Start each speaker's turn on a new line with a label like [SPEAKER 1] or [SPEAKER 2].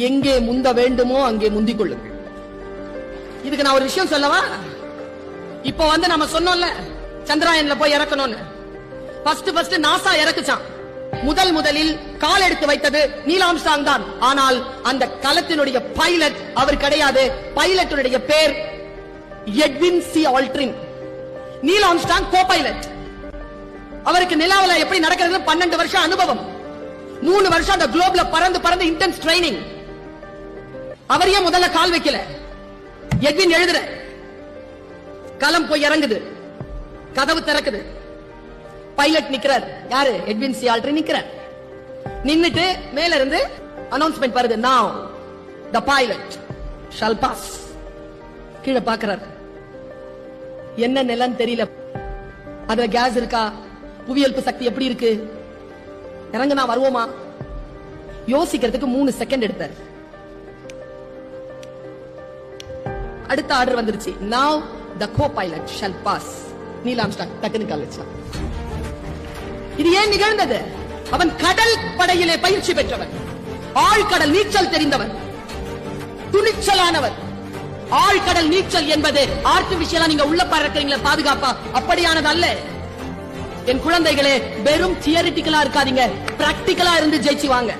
[SPEAKER 1] எங்கே முந்த வேண்டுமோ அங்கே முந்திக் கொள்ளுங்கள். இதுக்கு நான் ஒரு விஷயம் சொல்லவா? இப்போ நம்ம சொன்னோம்ல சந்திராயன்ல போய் இறக்கணும்னு. First NASA இறக்குச்சான். முதலில் கால் எடுத்து வைத்தது நீல் ஆம்ஸ்ட்ராங் தான். ஆனால் அந்த கலத்தினுடைய பைலட் அவர் கிடையாது. பைலட்டுடைய பேர் Edwin C Aldrin. Neil Armstrong co pilot. அவருக்கு நிலாவுல எப்படி நடக்கிறது 12 வருஷம் அனுபவம். 3 வருஷம் அந்த குளோப்ல பறந்து இன்டென்ஸ் ட்ரைனிங். அவரையே முதல்ல கால் வைக்கல. எட்வின் எழுதுற களம் போய் இறங்குது, கதவு திறக்குது, பைலட் நிக்கிறார். யாரு? எட்வின் சி ஆல்ட்ரின் நிக்கிறார். நின்னுட்டு மேல இருந்து அனௌன்ஸ்மெண்ட் வருது, now the pilot shall pass. கீழே பாக்குறார், என்ன நிலம் தெரியல, அதுல கேஸ் இருக்கா, புவியீர்ப்பு சக்தி எப்படி இருக்கு, இறங்குனா வருவோமா, யோசிக்கிறதுக்கு 3 செகண்ட் எடுத்தார். அடுத்த ஆர்டர் வந்துருச்சு, now the co-pilot shall pass. Neil Armstrong டக்குனு கால் வச்சான். இது ஏன் நிகழ்ந்தது? அவன் கடல் படையிலே பயிற்சி பெற்றவன், ஆழ்கடல் நீச்சல் தெரிந்தவன், துணிச்சலானவர். ஆழ்கடல் நீச்சல் என்பது ஆர்டிபிஷியலா நீங்க உள்ள பறக்கிறீங்களா பாதுகாப்பா, அப்படியானது அல்ல. என் குழந்தைகளே, வெறும் தியரிட்டிக்கலா இருக்காதீங்க, பிராக்டிக்கலா இருந்து ஜெயிச்சு வாங்க.